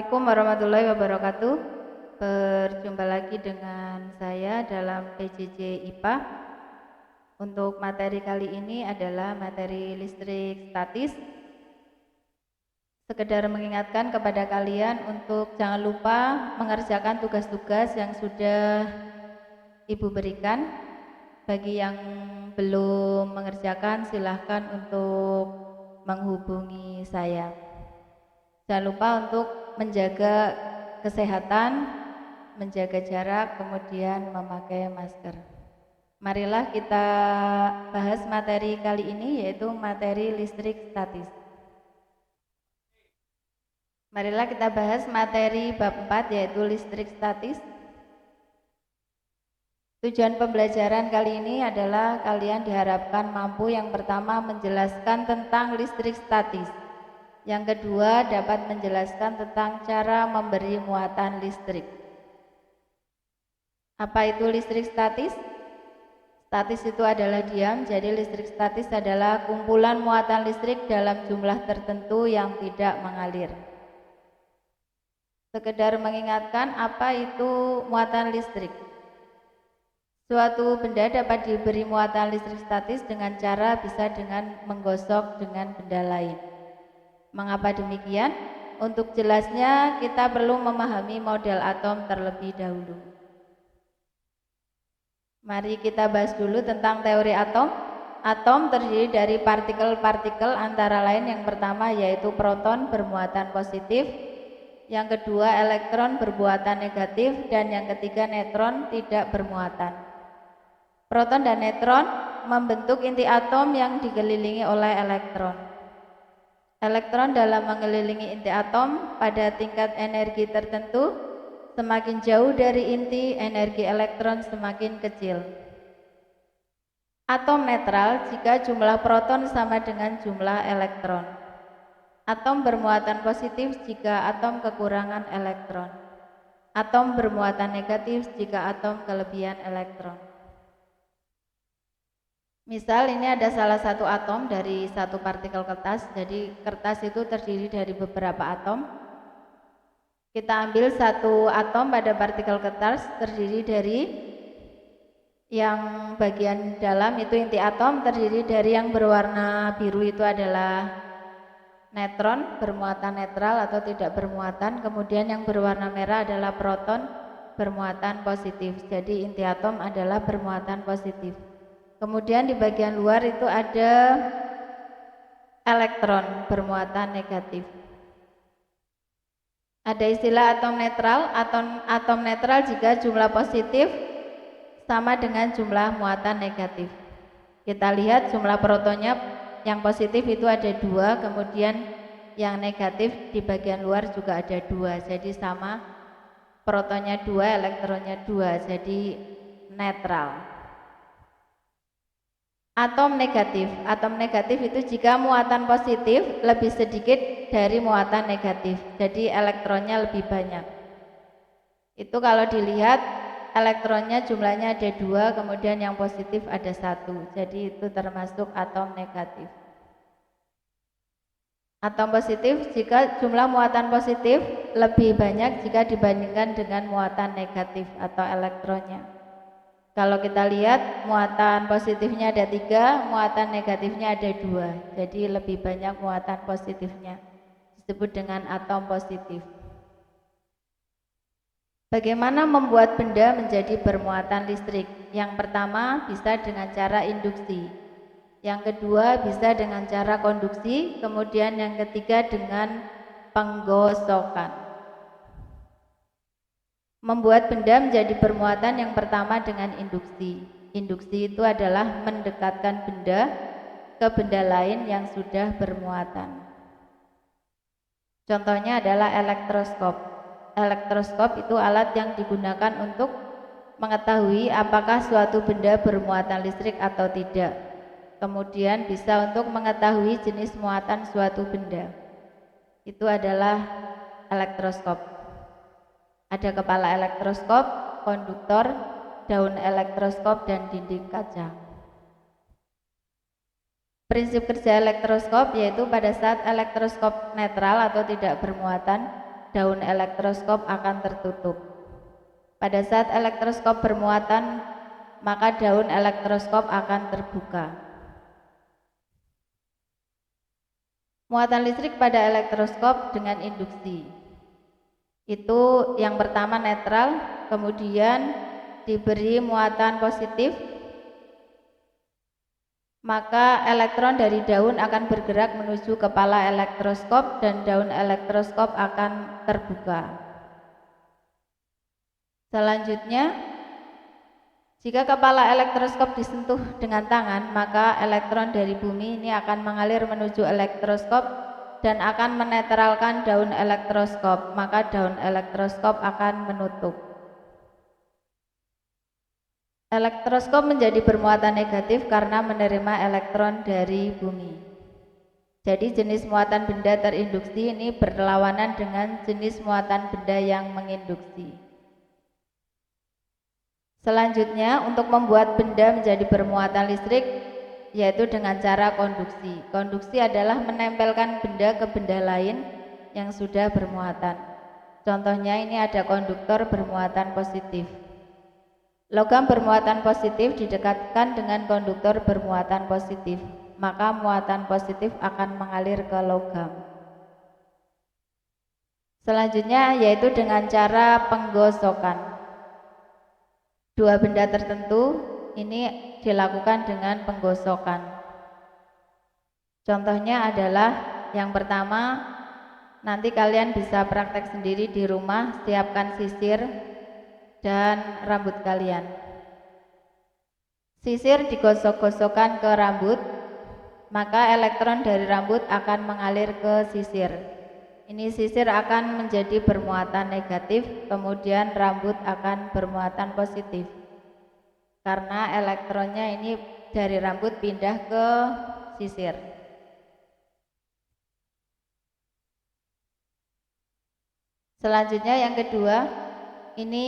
Assalamualaikum warahmatullahi wabarakatuh. Berjumpa lagi dengan saya dalam PJJ IPA. Untuk materi kali ini adalah materi listrik statis. Sekedar mengingatkan kepada kalian untuk jangan lupa mengerjakan tugas-tugas yang sudah Ibu berikan. Bagi yang belum mengerjakan silahkan untuk menghubungi saya. Jangan lupa untuk menjaga kesehatan, menjaga jarak, kemudian memakai masker. Marilah kita bahas materi kali ini, yaitu materi listrik statis. Marilah kita bahas materi bab 4, yaitu listrik statis. Tujuan pembelajaran kali ini adalah kalian diharapkan mampu yang pertama menjelaskan tentang listrik statis. Yang kedua, dapat menjelaskan tentang cara memberi muatan listrik. Apa itu listrik statis? Statis itu adalah diam, jadi listrik statis adalah kumpulan muatan listrik dalam jumlah tertentu yang tidak mengalir. Sekedar mengingatkan apa itu muatan listrik. Suatu benda dapat diberi muatan listrik statis dengan cara bisa dengan menggosok dengan benda lain. Mengapa demikian? Untuk jelasnya kita perlu memahami model atom terlebih dahulu. Mari kita bahas dulu tentang teori atom. Atom terdiri dari partikel-partikel antara lain yang pertama yaitu proton bermuatan positif, yang kedua elektron bermuatan negatif, dan yang ketiga neutron tidak bermuatan. Proton dan neutron membentuk inti atom yang dikelilingi oleh elektron. Elektron dalam mengelilingi inti atom pada tingkat energi tertentu, semakin jauh dari inti, energi elektron semakin kecil. Atom netral jika jumlah proton sama dengan jumlah elektron. Atom bermuatan positif jika atom kekurangan elektron. Atom bermuatan negatif jika atom kelebihan elektron. Misal ini ada salah satu atom dari satu partikel kertas, jadi kertas itu terdiri dari beberapa atom. Kita ambil satu atom pada partikel kertas terdiri dari yang bagian dalam itu inti atom, terdiri dari yang berwarna biru itu adalah neutron bermuatan netral atau tidak bermuatan, kemudian yang berwarna merah adalah proton bermuatan positif. Jadi inti atom adalah bermuatan positif. Kemudian di bagian luar itu ada elektron bermuatan negatif. Ada istilah atom netral. Atom netral jika jumlah positif sama dengan jumlah muatan negatif. Kita lihat jumlah protonnya yang positif itu ada 2, kemudian yang negatif di bagian luar juga ada 2. Jadi sama, protonnya 2, elektronnya 2, jadi netral. Atom negatif itu jika muatan positif lebih sedikit dari muatan negatif, jadi elektronnya lebih banyak. Itu kalau dilihat elektronnya jumlahnya ada 2, kemudian yang positif ada 1, jadi itu termasuk atom negatif. Atom positif jika jumlah muatan positif lebih banyak jika dibandingkan dengan muatan negatif atau elektronnya. Kalau kita lihat muatan positifnya ada 3, muatan negatifnya ada 2, jadi lebih banyak muatan positifnya, disebut dengan atom positif. Bagaimana membuat benda menjadi bermuatan listrik? Yang pertama bisa dengan cara induksi, yang kedua bisa dengan cara konduksi, kemudian yang ketiga dengan penggosokan. Membuat benda menjadi bermuatan yang pertama dengan induksi. Induksi itu adalah mendekatkan benda ke benda lain yang sudah bermuatan. Contohnya adalah elektroskop. Elektroskop itu alat yang digunakan untuk mengetahui apakah suatu benda bermuatan listrik atau tidak. Kemudian bisa untuk mengetahui jenis muatan suatu benda. Itu adalah elektroskop. Ada kepala elektroskop, konduktor, daun elektroskop, dan dinding kaca. Prinsip kerja elektroskop yaitu pada saat elektroskop netral atau tidak bermuatan, daun elektroskop akan tertutup. Pada saat elektroskop bermuatan, maka daun elektroskop akan terbuka. Muatan listrik pada elektroskop dengan induksi. Itu yang pertama netral, kemudian diberi muatan positif, maka elektron dari daun akan bergerak menuju kepala elektroskop dan daun elektroskop akan terbuka. Selanjutnya, jika kepala elektroskop disentuh dengan tangan, maka elektron dari bumi ini akan mengalir menuju elektroskop dan akan menetralkan daun elektroskop, maka daun elektroskop akan menutup. Elektroskop menjadi bermuatan negatif karena menerima elektron dari bumi. Jadi jenis muatan benda terinduksi ini berlawanan dengan jenis muatan benda yang menginduksi. Selanjutnya, untuk membuat benda menjadi bermuatan listrik, yaitu dengan cara konduksi. Konduksi adalah menempelkan benda ke benda lain yang sudah bermuatan. Contohnya ini ada konduktor bermuatan positif. Logam bermuatan positif didekatkan dengan konduktor bermuatan positif, maka muatan positif akan mengalir ke logam. Selanjutnya yaitu dengan cara penggosokan. Dua benda tertentu ini dilakukan dengan penggosokan. Contohnya adalah yang pertama, nanti kalian bisa praktek sendiri di rumah, siapkan sisir dan rambut kalian. Sisir digosok-gosokkan ke rambut, maka elektron dari rambut akan mengalir ke sisir. Ini sisir akan menjadi bermuatan negatif, kemudian rambut akan bermuatan positif. Karena elektronnya ini dari rambut pindah ke sisir. Selanjutnya yang kedua, ini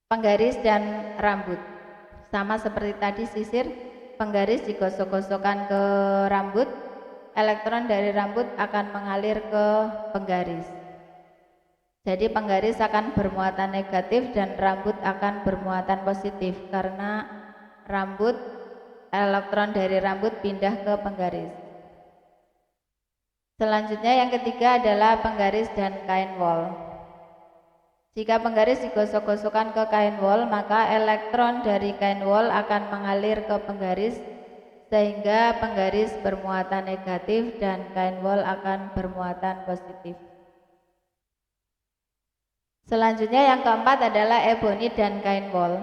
penggaris dan rambut. Sama seperti tadi sisir, penggaris digosok-gosokkan ke rambut, elektron dari rambut akan mengalir ke penggaris. Jadi penggaris akan bermuatan negatif dan rambut akan bermuatan positif karena rambut, elektron dari rambut pindah ke penggaris. Selanjutnya yang ketiga adalah penggaris dan kain wol. Jika penggaris digosok-gosokkan ke kain wol, maka elektron dari kain wol akan mengalir ke penggaris sehingga penggaris bermuatan negatif dan kain wol akan bermuatan positif. Selanjutnya yang keempat adalah ebonit dan kain wol.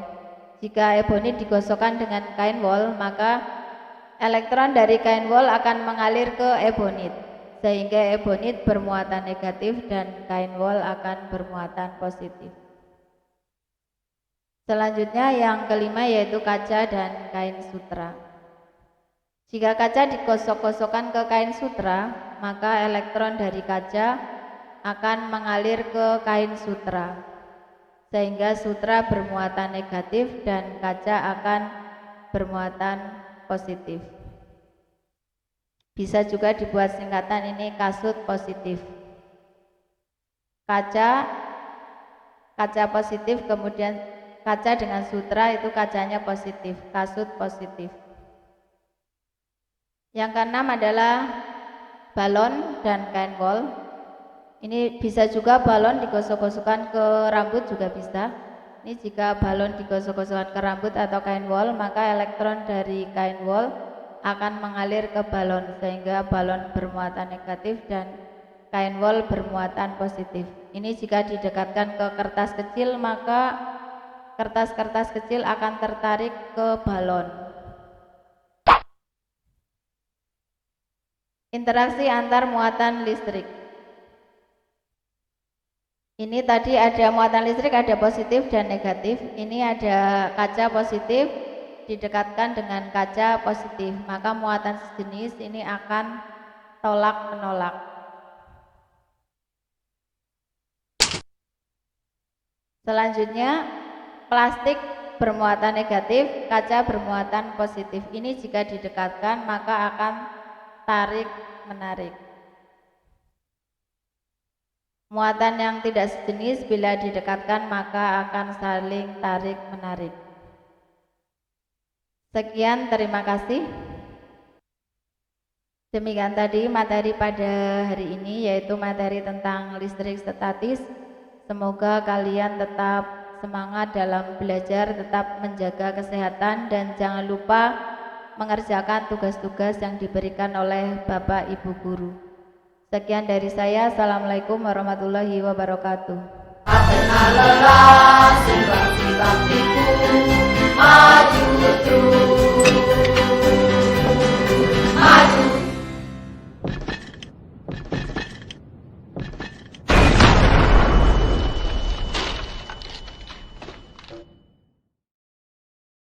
Jika ebonit digosokkan dengan kain wol, maka elektron dari kain wol akan mengalir ke ebonit sehingga ebonit bermuatan negatif dan kain wol akan bermuatan positif. Selanjutnya yang kelima yaitu kaca dan kain sutra. Jika kaca digosok-gosokkan ke kain sutra, maka elektron dari kaca akan mengalir ke kain sutra sehingga sutra bermuatan negatif dan kaca akan bermuatan positif. Bisa juga dibuat singkatan ini kasut positif. Kaca positif, kemudian kaca dengan sutra itu kacanya positif, kasut positif. Yang keenam adalah balon dan kain wol. Ini bisa juga balon digosok-gosokkan ke rambut juga bisa. Ini jika balon digosok-gosokkan ke rambut atau kain wol, maka elektron dari kain wol akan mengalir ke balon sehingga balon bermuatan negatif dan kain wol bermuatan positif. Ini jika didekatkan ke kertas kecil, maka kertas-kertas kecil akan tertarik ke balon. Interaksi antar muatan listrik. Ini tadi ada muatan listrik, ada positif dan negatif. Ini ada kaca positif didekatkan dengan kaca positif, maka muatan sejenis ini akan tolak menolak. Selanjutnya plastik bermuatan negatif, kaca bermuatan positif. Ini jika didekatkan maka akan tarik menarik. Muatan yang tidak sejenis bila didekatkan maka akan saling tarik-menarik. Sekian, terima kasih. Demikian tadi materi pada hari ini, yaitu materi tentang listrik statis. Semoga kalian tetap semangat dalam belajar, tetap menjaga kesehatan, dan jangan lupa mengerjakan tugas-tugas yang diberikan oleh Bapak Ibu Guru. Sekian dari saya. Assalamualaikum warahmatullahi wabarakatuh.